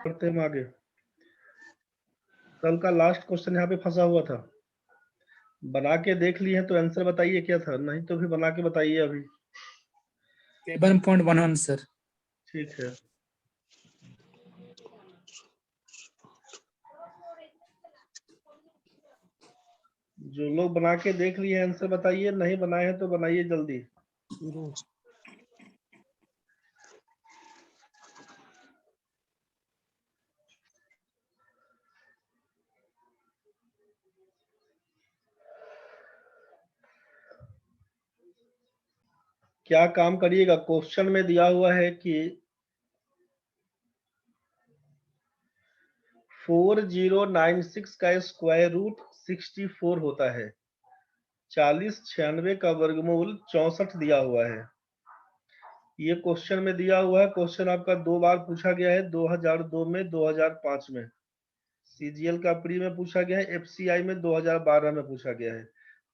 बढ़ते हैं आगे। कल का लास्ट क्वेश्चन यहाँ पे फंसा हुआ था, बना के देख लिए हैं तो आंसर बताइए क्या था, नहीं तो फिर बना के बताइए अभी। 7.11 सर। ठीक है, जो लोग बना के देख लिए आंसर बताइए, नहीं बनाए हैं तो बनाइए जल्दी। क्या काम करिएगा, क्वेश्चन में दिया हुआ है कि 4096 का स्क्वायर रूट 64 होता है, 40 96 का वर्गमूल 64 दिया हुआ है। ये क्वेश्चन में दिया हुआ है। क्वेश्चन आपका 2 बार पूछा गया है, 2002 में, 2005 में। सीजीएल का प्री में पूछा गया है, एफसीआई में 2012 में पूछा गया है।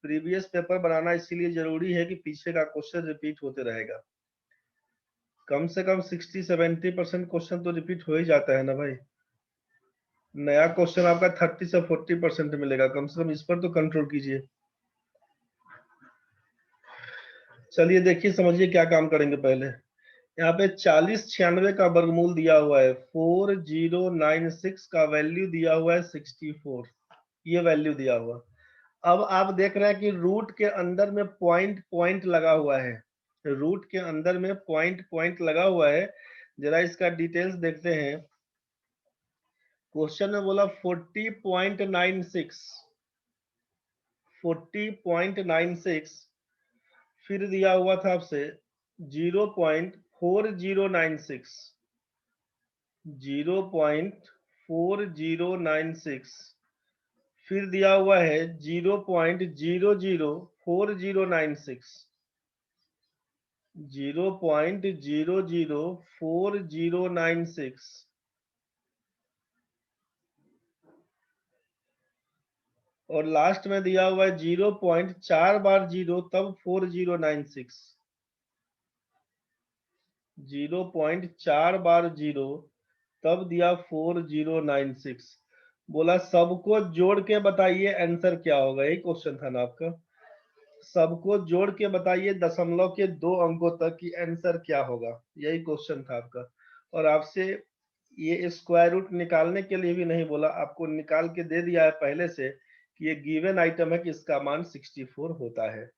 प्रीवियस पेपर बनाना इसीलिए जरूरी है कि पीछे का क्वेश्चन रिपीट होते रहेगा। कम से कम 60-70% क्वेश्चन तो रिपीट हो ही जाता है ना भाई। नया क्वेश्चन आपका 30 से 40% मिलेगा, कम से कम इस पर तो कंट्रोल कीजिए। चलिए देखिए, समझिए क्या काम करेंगे। पहले यहाँ पे 40 96 का वर्गमूल दिया हुआ है, 4096 का वैल्यू दिया हुआ है 64, ये वैल्यू दिया हुआ। अब आप देख रहे हैं कि रूट के अंदर में पॉइंट पॉइंट लगा हुआ है, रूट के अंदर में पॉइंट पॉइंट लगा हुआ है। जरा इसका डिटेल्स देखते हैं। क्वेश्चन में बोला 40.96, 40.96, फिर दिया हुआ था आपसे 0.4096, 0.4096, फिर दिया हुआ है 0.004096, 0.004096, और लास्ट में दिया हुआ है 0.4 बार 0 तब 4096, 0.4 बार 0 तब दिया 4096। बोला सबको जोड़ के बताइए आंसर क्या होगा, यही क्वेश्चन था ना आपका। सबको जोड़ के बताइए दशमलव के 2 अंकों तक की आंसर क्या होगा, यही क्वेश्चन था आपका। और आपसे ये स्क्वायर रूट निकालने के लिए भी नहीं बोला, आपको निकाल के दे दिया है पहले से कि ये गिवन आइटम है कि इसका मान 64 होता है।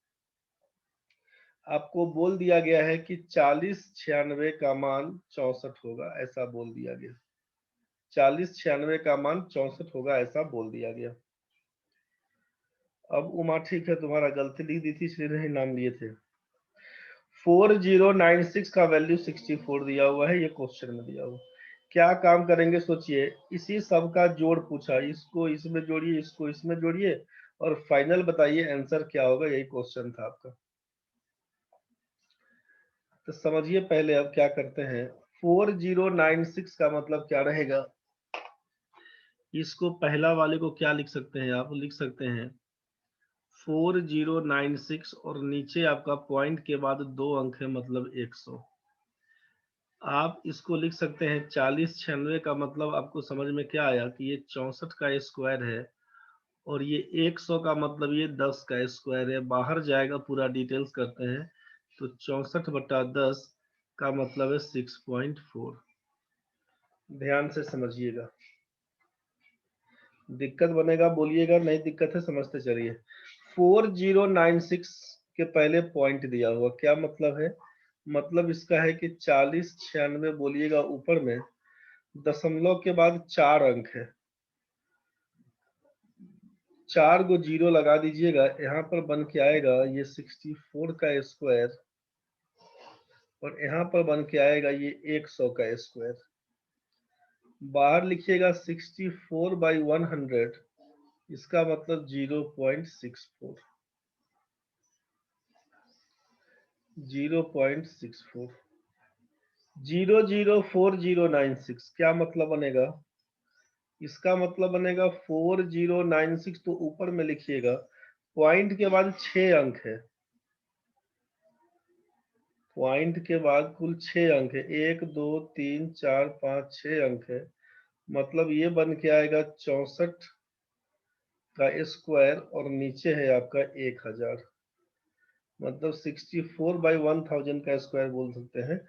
आपको बोल दिया गया है कि 40 96 का मान 64 होगा, ऐसा बोल दिया गया। 40 96 का मान 64 होगा, ऐसा बोल दिया गया। अब उमा ठीक है, तुम्हारा गलती लिख दी थी इसलिए नहीं नाम लिए थे। 4096 का वैल्यू 64 दिया हुआ है, ये क्वेश्चन में दिया हुआ। क्या काम करेंगे सोचिए, इसी सब का जोड़ पूछा, इसको इसमें जोड़िए, इसको इसमें जोड़िए और फाइनल बताइए आंसर क्या होगा, यही क्वेश्चन था आपका। तो समझिए पहले अब क्या करते हैं। 4096 का मतलब क्या रहेगा, इसको पहला वाले को क्या लिख सकते हैं, आप लिख सकते हैं 4096 और नीचे आपका पॉइंट के बाद 2 अंक है मतलब 100। आप इसको लिख सकते हैं 40 96 का मतलब आपको समझ में क्या आया कि ये 64 का स्क्वायर है, और ये 100 का मतलब ये 10 का स्क्वायर है। बाहर जाएगा, पूरा डिटेल्स करते हैं तो 64/10 का मतलब है 6.4। ध्यान से समझिएगा, दिक्कत बनेगा बोलिएगा, नहीं दिक्कत है समझते चलिए। 4096 के पहले पॉइंट दिया हुआ, क्या मतलब है, मतलब इसका है कि 40 96 बोलिएगा ऊपर में, दशमलव के बाद 4 अंक है, 4 को 0 लगा दीजिएगा, यहाँ पर बन के आएगा ये 64 का स्क्वायर, और यहाँ पर बन के आएगा ये 100 का स्क्वायर। बाहर लिखिएगा 64/100, इसका मतलब 0.64, 0.64, 004096 क्या मतलब बनेगा, इसका मतलब बनेगा 4096 तो ऊपर में लिखिएगा, पॉइंट के बाद 6 अंक है, पॉइंट के बाद कुल 6 अंक है, 1 2 3 4 5 6 अंक है, मतलब ये बन के आएगा 64 का स्क्वायर और नीचे है आपका 1000, मतलब 64/1000 का स्क्वायर बोल सकते हैं।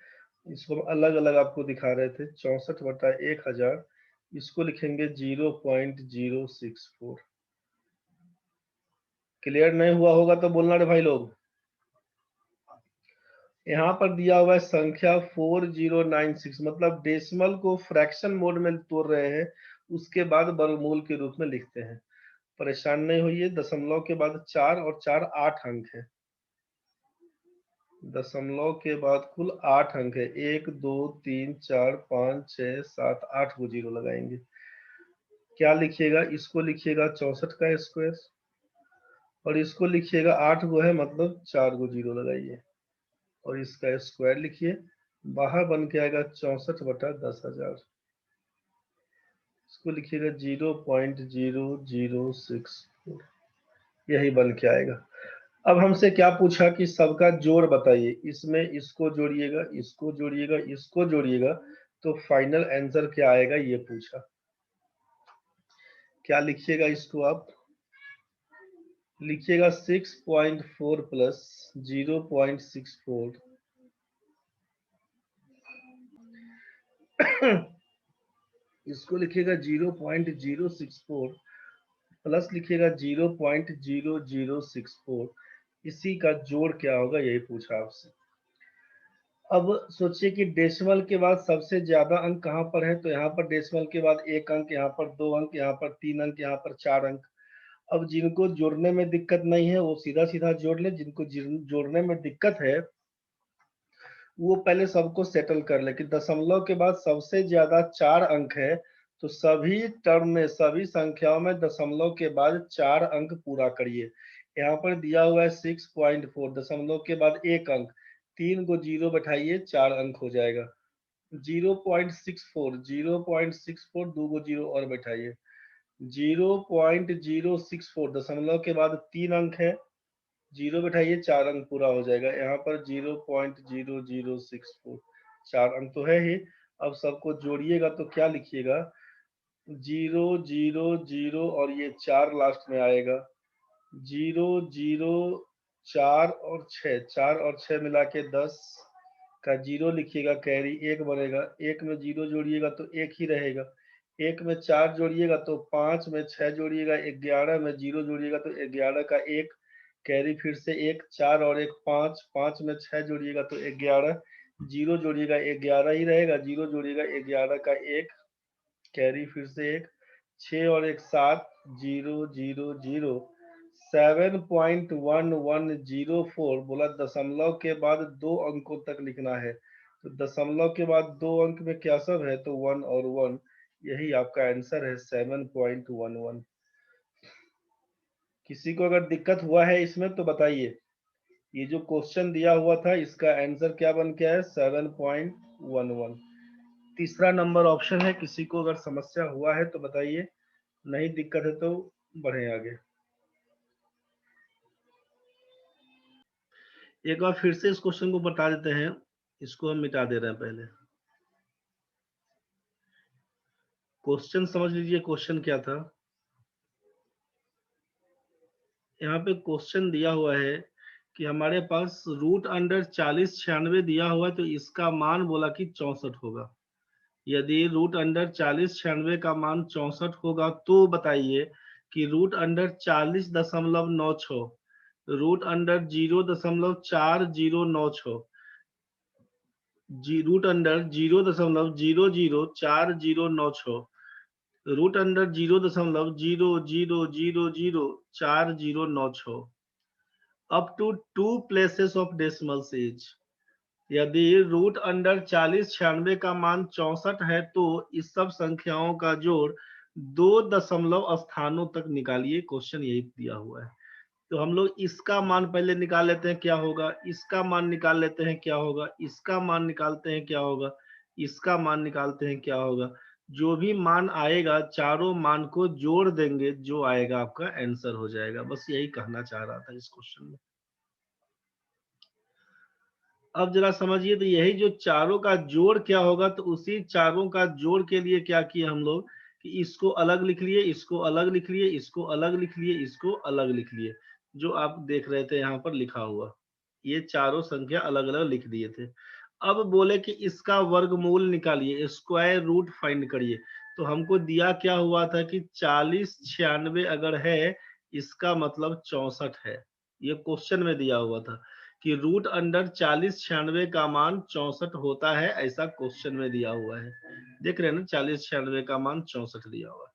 इसको हम अलग अलग आपको दिखा रहे थे। 64/1000, इसको लिखेंगे 0.064। क्लियर नहीं हुआ होगा तो बोलना रे भाई लोग। यहाँ पर दिया हुआ है संख्या 4096, मतलब डेसिमल को फ्रैक्शन मोड में तोड़ रहे हैं, उसके बाद वर्गमूल के रूप में लिखते हैं। परेशान नहीं होइए, दशमलव के बाद 4 और 4 8 अंक है। दशमलव के बाद कुल 8 अंक है। 1 2 3 4 5 6 7 8 को जीरो लगाएंगे। क्या लिखिएगा? इसको लिखिएगा 64 का स्क्वायर और इसको लिखिएगा 8 को है, मतलब 4 को जीरो लगाइए और इसका स्क्वायर लिखिए। बाहर बन के आएगा 64/10,000। इसको लिखिएगा 0.0064, यही बन के आएगा। अब हमसे क्या पूछा कि सबका जोड़ बताइए। इसमें इसको जोड़िएगा, इसको जोड़िएगा, इसको जोड़िएगा, तो फाइनल आंसर क्या आएगा ये पूछा। क्या लिखिएगा? इसको आप लिखिएगा 6.4 प्लस 0.64 इसको लिखिएगा 0.064 प्लस लिखिएगा 0.0064। इसी का जोड़ क्या होगा यही पूछा आपसे। अब सोचिए कि डेसिमल के बाद सबसे ज्यादा अंक कहाँ पर है, तो यहाँ पर डेसिमल के बाद 1 अंक, यहाँ पर 2 अंक, यहाँ पर 3 अंक, यहाँ पर 4 अंक। अब जिनको जोड़ने में दिक्कत नहीं है वो सीधा सीधा जोड़ ले, जिनको जोड़ने में दिक्कत है वो पहले सबको सेटल कर ले कि दशमलव के बाद सबसे ज्यादा 4 अंक है, तो सभी टर्म में, सभी संख्याओं में दशमलव के बाद 4 अंक पूरा करिए। यहाँ पर दिया हुआ है 6.4, दशमलव के बाद 1 अंक, 3 को जीरो बैठाइए, 4 अंक हो जाएगा। 0.64, 0.64, 2 को जीरो और बैठाइए, 0.064, दशमलव के बाद 3 अंक है, जीरो बैठाइए, 4 अंक पूरा हो जाएगा। यहाँ पर 0.0064, 4 अंक तो है ही। अब सबको जोड़िएगा तो क्या लिखिएगा? 0 0 0 और ये 4 लास्ट में आएगा। 0 0 4 और 6, 4 और 6 मिला के 10 का जीरो लिखिएगा, कैरी 1 बनेगा। 1 में जीरो जोड़िएगा तो 1 ही रहेगा। 1 में 4 जोड़िएगा तो 5, में 6 जोड़िएगा 11, में जीरो जोड़िएगा तो 11 का 1, कैरी फिर से 1, 4 और 1 5, 5 में 6 जोड़िएगा तो 11, जीरो जोड़िएगा 11 ही रहेगा, जीरो जोड़िएगा 11 का 1, कैरी फिर से 1, 6 और 1 7, 0 0 0, 7.1104। बोला दशमलव के बाद 2 अंकों तक लिखना है, तो दशमलव के बाद 2 अंक में क्या सब है, तो 1 और 1, यही आपका आंसर है 7.11। किसी को अगर दिक्कत हुआ है इसमें तो बताइए। ये जो क्वेश्चन दिया हुआ था इसका आंसर क्या बन के है? 7.11। तीसरा नंबर ऑप्शन है। किसी को अगर समस्या हुआ है तो बताइए, नहीं दिक्कत है तो बढ़े आगे। एक बार फिर से इस क्वेश्चन को बता देते हैं, इसको हम मिटा दे रहे हैं। पहले क्वेश्चन समझ लीजिए, क्वेश्चन क्या था। यहाँ पे क्वेश्चन दिया हुआ है कि हमारे पास √4096 दिया हुआ है, तो इसका मान बोला कि 64 होगा। यदि √4096 का मान 64 होगा तो बताइए कि √40.96, √0.4096, √0.004096, √0.00004096 up to 2 places of decimals is. यदि √4096 का मान 64 है तो इस सब संख्याओं का जोड़ 2 दशमलव स्थानों तक निकालिए। क्वेश्चन यही दिया हुआ है। तो हम लोग इसका मान पहले निकाल लेते हैं क्या होगा, इसका मान निकाल लेते हैं क्या होगा, इसका मान निकालते हैं क्या होगा, इसका मान निकालते हैं क्या होगा। जो भी मान आएगा चारों मान को जोड़ देंगे, जो आएगा आपका आंसर हो जाएगा। बस यही कहना चाह रहा था इस क्वेश्चन में। अब जरा समझिए, तो यही जो चारों का जोड़ क्या होगा, तो उसी चारों का जोड़ के लिए क्या किए हम लोग कि इसको अलग लिख लिए, इसको अलग लिख लिए, इसको अलग लिख लिए, इसको अलग लिख लिए, जो आप देख रहे थे यहाँ पर लिखा हुआ, ये चारों संख्या अलग अलग लिख दिए थे। अब बोले कि इसका वर्गमूल निकालिए, स्क्वायर रूट फाइंड करिए। तो हमको दिया क्या हुआ था कि 40 96 अगर है, इसका मतलब 64 है। ये क्वेश्चन में दिया हुआ था कि रूट अंडर 40 96 का मान 64 होता है, ऐसा क्वेश्चन में दिया हुआ है। देख रहे हैं ना, 40 96 का मान 64 दिया हुआ है।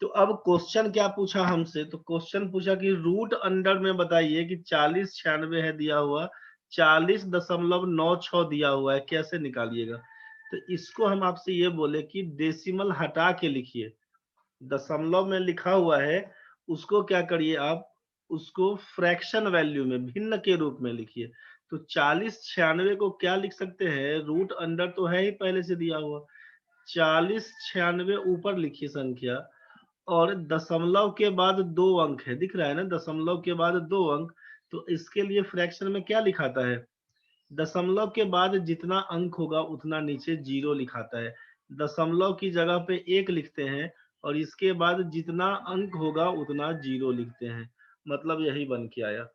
तो अब क्वेश्चन क्या पूछा हमसे, तो क्वेश्चन पूछा कि रूट अंडर में बताइए कि 40 96 है दिया हुआ, 40.96 दिया हुआ है, कैसे निकालिएगा। तो इसको हम आपसे ये बोले कि डेसिमल हटा के लिखिए, दशमलव में लिखा हुआ है उसको क्या करिए आप, उसको फ्रैक्शन वैल्यू में भिन्न के रूप में लिखिए। तो 40 96 को क्या लिख सकते हैं, रूट अंडर तो है ही पहले से दिया हुआ, 40 96 ऊपर लिखिए संख्या, और दशमलव के बाद 2 अंक है, दिख रहा है ना, दशमलव के बाद 2 अंक। तो इसके लिए फ्रैक्शन में क्या लिखाता है, दशमलव के बाद जितना अंक होगा उतना नीचे जीरो लिखाता है। दशमलव की जगह पे 1 लिखते हैं, और इसके बाद जितना अंक होगा उतना जीरो लिखते हैं। मतलब यही बन के आया।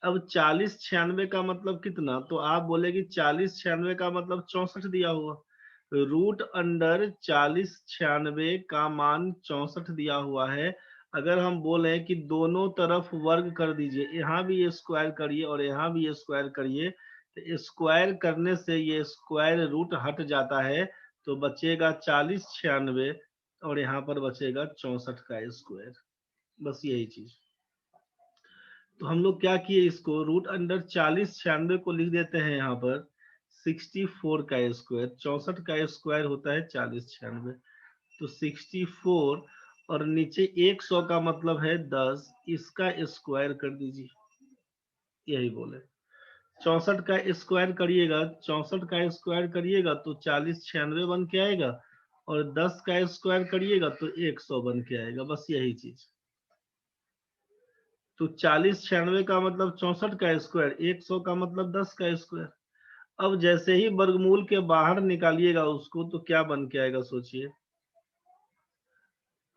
अब 40 96 का मतलब कितना, तो आप बोले कि 40 96 का मतलब 64 दिया हुआ। रूट अंडर 40 96 का मान 64 दिया हुआ है। अगर हम बोले कि दोनों तरफ वर्ग कर दीजिए, यहाँ भी ये स्क्वायर करिए और यहाँ भी ये स्क्वायर करिए, तो स्क्वायर करने से ये स्क्वायर रूट हट जाता है, तो बचेगा 40 96 और यहाँ पर बचेगा 64 का स्क्वायर। बस यही चीज। तो हम लोग क्या किए, इसको रूट अंडर 40 96 को लिख देते हैं यहाँ पर 64 का स्क्वायर, 64 का स्क्वायर होता है 40 96, तो 64 और नीचे 100 का मतलब है 10, इसका स्क्वायर कर दीजिए, यही बोले। 64 का स्क्वायर करिएगा, 64 का स्क्वायर करिएगा तो 40 96 बन के आएगा, और 10 का स्क्वायर करिएगा तो 100 बन के आएगा, बस यही चीज। तो 40 96 का मतलब 64 का स्क्वायर, 100 का मतलब 10 का स्क्वायर। अब जैसे ही वर्गमूल के बाहर निकालिएगा उसको, तो क्या बन के आएगा सोचिए।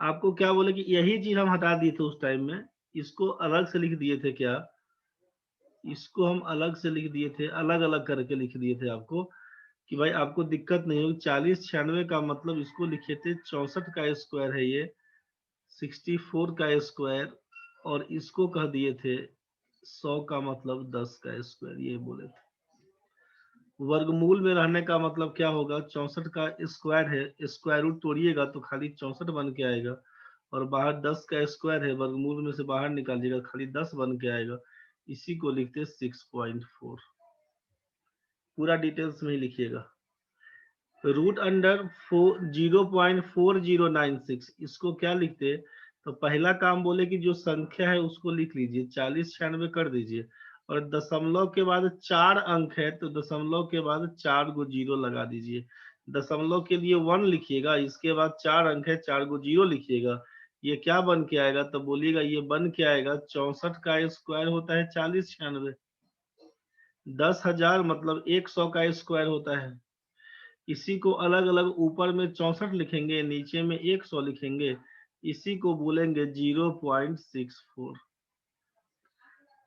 आपको क्या बोले कि यही चीज हम हटा दिए थे उस टाइम में, इसको अलग से लिख दिए थे क्या, इसको हम अलग से लिख दिए थे, अलग अलग करके लिख दिए थे आपको, कि भाई आपको दिक्कत नहीं होगी। 40 96 का मतलब इसको लिखे थे 64 का स्क्वायर है ये, 64 का स्क्वायर, और इसको कह दिए थे 100 का मतलब 10 का स्क्वायर, ये बोले थे। वर्गमूल में रहने का मतलब क्या होगा, 64 का स्क्वायर है, स्क्वायर रूट तोड़िएगा तो खाली 64 बन के आएगा, और बाहर 10 का स्क्वायर है, वर्गमूल में से बाहर निकालिएगा खाली 10 बन के आएगा। इसी को लिखते 6.4। पूरा डिटेल्स में ही लिखिएगा। रूट अंडर 0.4096, इसको क्या लिखते, तो पहला काम बोले कि जो संख्या है उसको लिख लीजिए, 40 96 कर दीजिए, और दशमलव के बाद 4 अंक है तो दशमलव के बाद 4 गो जीरो लगा दीजिए। दशमलव के लिए 1 लिखिएगा, इसके बाद 4 अंक है, 4 गो जीरो लिखिएगा। ये क्या बन के आएगा, तो बोलिएगा ये बन के आएगा 64 का स्क्वायर होता है 40 96, 10,000 मतलब 100 का स्क्वायर होता है। इसी को अलग अलग ऊपर में 64 लिखेंगे, नीचे में 100 लिखेंगे, इसी को बोलेंगे 0.64।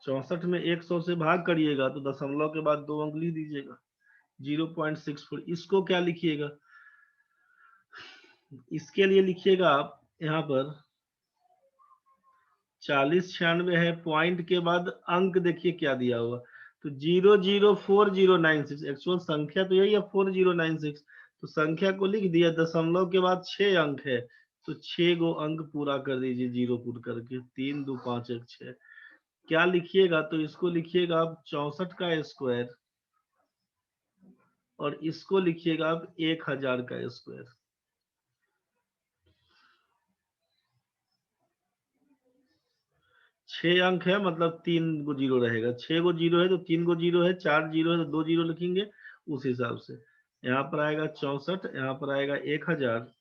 64 में 100 से भाग करिएगा तो दशमलव के बाद 2 अंक लिख दीजिएगा, 0.64। इसको क्या लिखिएगा, इसके लिए लिखिएगा आप यहाँ पर 40 96 है, पॉइंट के बाद अंक देखिए क्या दिया हुआ, तो 004096, एक्चुअल संख्या तो यही है 4096, तो संख्या को लिख दिया, दशमलव के बाद 6 अंक है, तो 6 गो अंक पूरा कर दीजिए जीरो पुट करके, 3 2 5 1 6। क्या लिखिएगा, तो इसको लिखिएगा आप 64 का स्क्वायर, और इसको लिखिएगा आप 1000 का स्क्वायर। 6 अंक है मतलब 3 गो जीरो रहेगा, 6 गो जीरो है तो 3 गो जीरो है, 4 जीरो है तो 2 जीरो लिखेंगे उस हिसाब से। यहाँ पर आएगा 64, यहाँ पर आएगा 1000,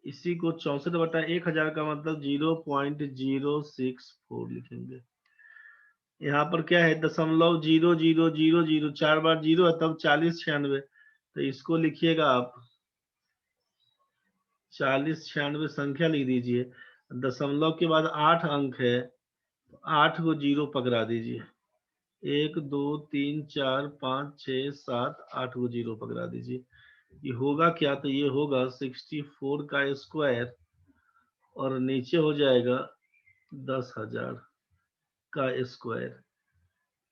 इसी को 64 बटा 1000 का मतलब 0.064 लिखेंगे। यहाँ पर क्या है 0.0000, 4 बार 0 है तब 4096, तो इसको लिखिएगा आप 4096 संख्या लिख दीजिए। दशमलव के बाद 8 अंक है, तो 8 को 0 पकड़ा दीजिए। 1 2 3 4 5 6 7 8 को 0 पकड़ा दीजिए। ये होगा क्या, तो ये होगा 64 का स्क्वायर और नीचे हो जाएगा 10,000 का स्क्वायर।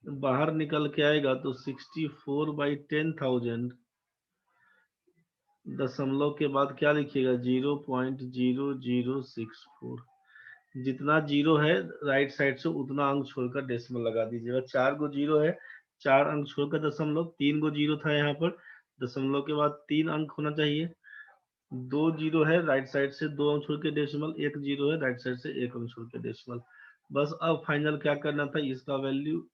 बाहर निकल के आएगा तो 64/10,000। दशमलव के बाद क्या लिखिएगा 0.0064। जितना जीरो है राइट साइड से उतना अंक छोड़कर डेसिमल लगा दीजिएगा। 4 को 0 है, 4 अंक छोड़कर दशमलव, 3 को 0 था यहाँ पर, दशमलव के बाद 3 अंक होना चाहिए। 2 जीरो है राइट साइड से 2 अंक छोड़ के डेसिमल, 1 जीरो है राइट साइड से 1 अंक छोड़ के डेसिमल। बस अब फाइनल क्या करना था, इसका वैल्यू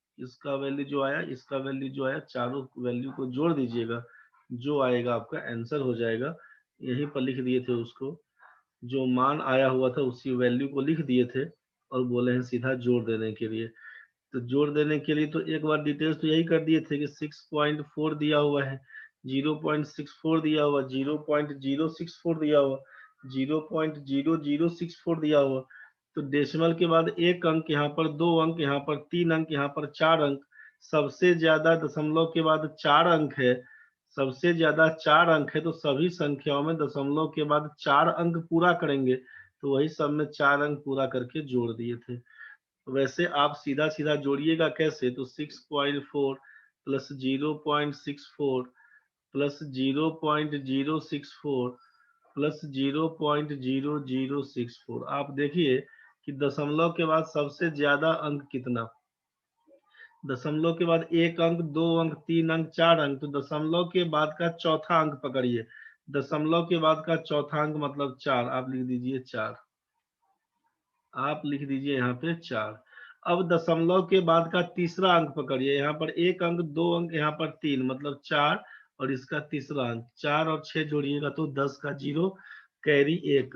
जो आया, इसका वैल्यू जो आया, चारों वैल्यू को जोड़ दीजिएगा, जो आएगा आपका आंसर हो जाएगा। यहीं पर लिख दिए थे उसको, जो मान आया हुआ था उसी वैल्यू को लिख दिए थे और बोले हैं सीधा जोड़ देने के लिए। तो जोड़ देने के लिए तो एक बार डिटेल्स तो यही कर दिए थे कि 6.4 दिया हुआ है, 0.64 दिया हुआ, 0.064 दिया हुआ, 0.0064 दिया हुआ। तो डेसिमल के बाद एक अंक, यहाँ पर 2 अंक, यहाँ पर 3 अंक, यहाँ पर 4 अंक। सबसे ज्यादा दशमलव के बाद 4 अंक है, सबसे ज्यादा 4 अंक है, तो सभी संख्याओं में दशमलव के बाद 4 अंक पूरा करेंगे, तो वही सब में 4 अंक पूरा करके जोड़ दिए थे। वैसे आप सीधा सीधा जोड़िएगा कैसे, तो 6.4 प्लस 0.64 प्लस 0.064 प्लस 0.0064। आप देखिए कि दशमलव के बाद सबसे ज्यादा अंक कितना, दशमलव के बाद 1 अंक, 2 अंक, 3 अंक, 4 अंक, तो दशमलव के बाद का चौथा अंक पकड़िए। दशमलव के बाद का चौथा अंक मतलब 4, आप लिख दीजिए 4, आप लिख दीजिए यहाँ पे 4। अब दशमलव के बाद का तीसरा अंक पकड़िए, यहाँ पर 1 अंक, 2 अंक, यहाँ पर 3 मतलब 4, और इसका तीसरा अंक 4 और 6 जोड़िएगा तो 10 का 0 कैरी 1।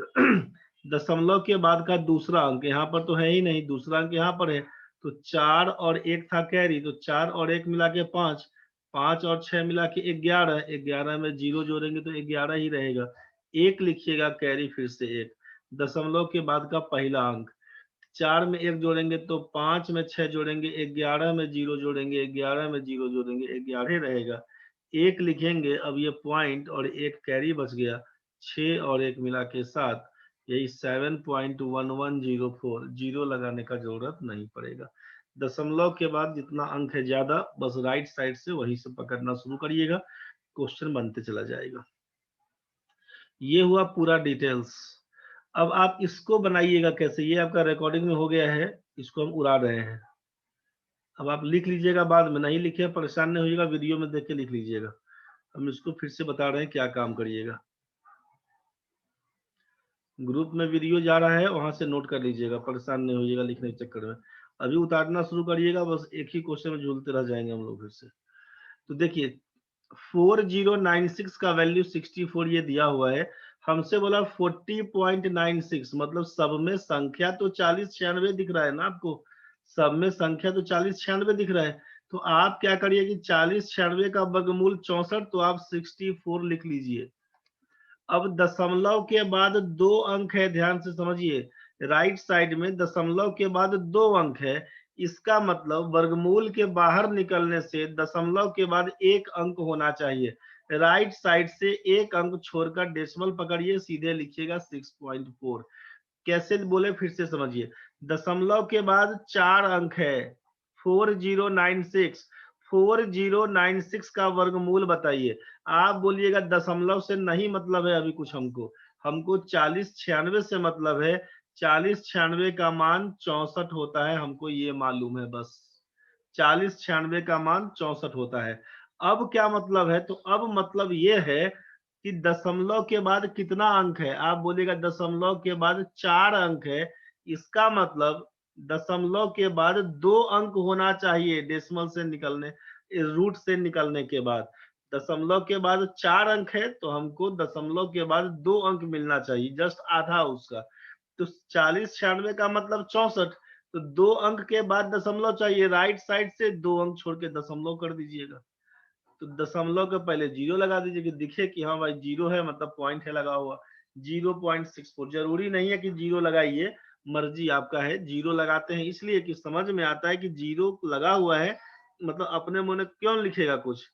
दशमलव के बाद का दूसरा अंक यहाँ पर तो है ही नहीं, दूसरा अंक यहाँ पर है, तो 4 और 1 था कैरी, तो 4 और 1 मिला के 5, 5 और 6 मिला के 11, 11 में 0 जोड़ेंगे तो 11 ही रहेगा। 1 लिखिएगा कैरी फिर से 1। दशमलव के बाद का पहला अंक, 4 में 1 जोड़ेंगे तो 5 में 6 जोड़ेंगे, 11 में 0 जोड़ेंगे, 11 में 0 जोड़ेंगे, 11 रहेगा। 1 लिखेंगे, अब ये पॉइंट और 1 कैरी बच गया, 6 और 1 मिला के 7, यही 7.1104। 0 लगाने का जरूरत नहीं पड़ेगा। दशमलव के बाद जितना अंक है ज्यादा, बस राइट साइड से वही से पकड़ना शुरू करिएगा, क्वेश्चन बनते चला जाएगा। ये हुआ पूरा डिटेल्स। अब आप इसको बनाइएगा कैसे, ये आपका रिकॉर्डिंग में हो गया है, इसको हम उड़ा रहे हैं। अब आप लिख लीजिएगा, बाद में नहीं लिखे परेशान नहीं होइएगा, वीडियो में देख के लिख लीजिएगा। हम इसको फिर से बता रहे हैं क्या काम करिएगा। ग्रुप में वीडियो जा रहा है, वहां से नोट कर लीजिएगा, परेशान नहीं होइएगा लिखने के चक्कर में। अभी उतारना शुरू करिएगा, बस एक ही क्वेश्चन में झूलते रह जाएंगे हम लोग फिर से। तो देखिए 4096 का वैल्यू 64 ये दिया हुआ है, हमसे बोला 40.96, मतलब सब में संख्या तो 4096 दिख रहा है ना आपको, सब में संख्या तो 4096 दिख रहा है। तो आप क्या करिए कि 4096 का वर्गमूल 64, तो आप 64 लिख लीजिए। अब दशमलव के बाद 2 अंक है, ध्यान से समझिए, राइट साइड में दशमलव के बाद 2 अंक है, इसका मतलब वर्गमूल के बाहर निकलने से दशमलव के बाद 1 अंक होना चाहिए। राइट साइड से 1 अंक छोड़कर डेसिमल पकड़िए, सीधे लिखिएगा 6.4। कैसे बोले फिर से समझिए, दशमलव के बाद 4 अंक है, 4096, 4096 का वर्गमूल बताइए। आप बोलिएगा दशमलव से नहीं मतलब है अभी कुछ, हमको 4096 से मतलब है। 4096 का मान 64 होता है, हमको ये मालूम है बस। 4096 का मान 64 होता है। अब क्या मतलब है, तो अब मतलब ये है कि दशमलव के बाद कितना अंक है, आप बोलिएगा दशमलव के बाद 4 अंक है, इसका मतलब दशमलव के बाद 2 अंक होना चाहिए डेसिमल से निकलने, रूट से निकलने के बाद। दशमलव के बाद 4 अंक है, तो हमको दशमलव के बाद 2 अंक मिलना चाहिए, जस्ट आधा उसका। तो 4096 का मतलब 64, तो 2 अंक के बाद दशमलव चाहिए, राइट साइड से 2 अंक छोड़ के दशमलव कर दीजिएगा। तो दशमलव के पहले 0 लगा दीजिए कि दिखे कि हाँ भाई 0 है, मतलब पॉइंट है लगा हुआ। 0.64 जरूरी नहीं है कि 0 लगाइए, मर्जी आपका है। 0 लगाते हैं इसलिए कि समझ में आता है कि 0 लगा हुआ है, मतलब अपने मन क्यों लिखेगा, कुछ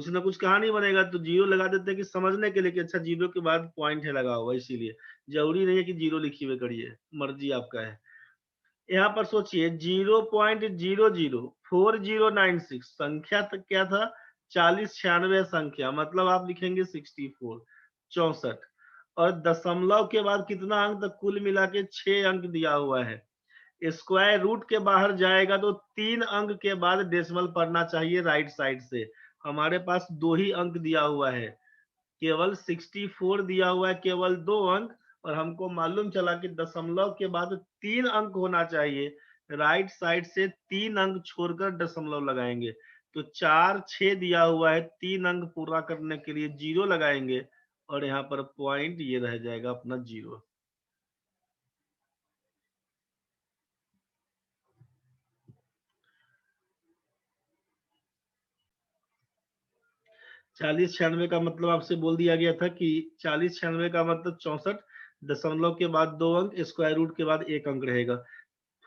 ना कुछ कहानी बनेगा, तो 0 लगा देते हैं कि समझने के लिए कि अच्छा 0 के बाद पॉइंट है लगा हुआ, इसीलिए जरूरी नहीं है कि 0 लिखी हुई करिए, मर्जी आपका है। यहाँ पर सोचिए 0.004096 संख्या तक क्या था, 4096 संख्या, मतलब आप लिखेंगे 64 64, और दशमलव के बाद कितना अंक तक, कुल मिला के 6 अंक दिया हुआ है। स्क्वायर रूट के बाहर जाएगा तो 3 अंक के बाद डेसिमल पढ़ना चाहिए राइट साइड से। हमारे पास 2 ही अंक दिया हुआ है, केवल 64 दिया हुआ है, केवल 2 अंक, और हमको मालूम चला कि दशमलव के बाद 3 अंक होना चाहिए, राइट साइड से 3 अंक छोड़कर दशमलव लगाएंगे। तो 4 6 दिया हुआ है, 3 अंक पूरा करने के लिए 0 लगाएंगे, और यहाँ पर पॉइंट ये रह जाएगा अपना 0। चालीस छियानवे का मतलब आपसे बोल दिया गया था कि 40 96 का मतलब 64, दशमलव के बाद 2 अंक, स्क्वायर रूट के बाद 1 अंक रहेगा।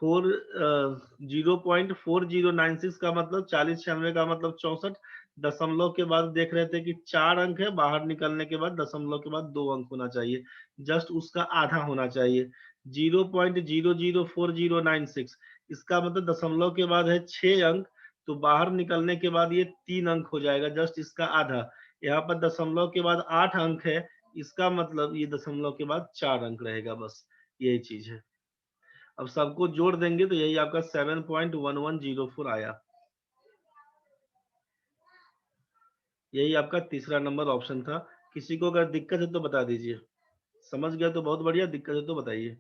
0.4096 का मतलब 40 96 का मतलब 64, दशमलव के बाद देख रहे थे कि 4 अंक है, बाहर निकलने के बाद दशमलव के बाद 2 अंक होना चाहिए, जस्ट उसका आधा होना चाहिए। 0.004096 इसका मतलब दशमलव के बाद है 6 अंक, तो बाहर निकलने के बाद ये 3 अंक हो जाएगा, जस्ट इसका आधा। यहाँ पर दशमलव के बाद 8 अंक है, इसका मतलब ये दशमलव के बाद 4 अंक रहेगा, बस यही चीज है। अब सबको जोड़ देंगे तो यही आपका 7.1104 आया। यही आपका तीसरा नंबर ऑप्शन था। किसी को अगर दिक्कत है तो बता दीजिए, समझ गया तो बहुत बढ़िया, दिक्कत है तो बताइए।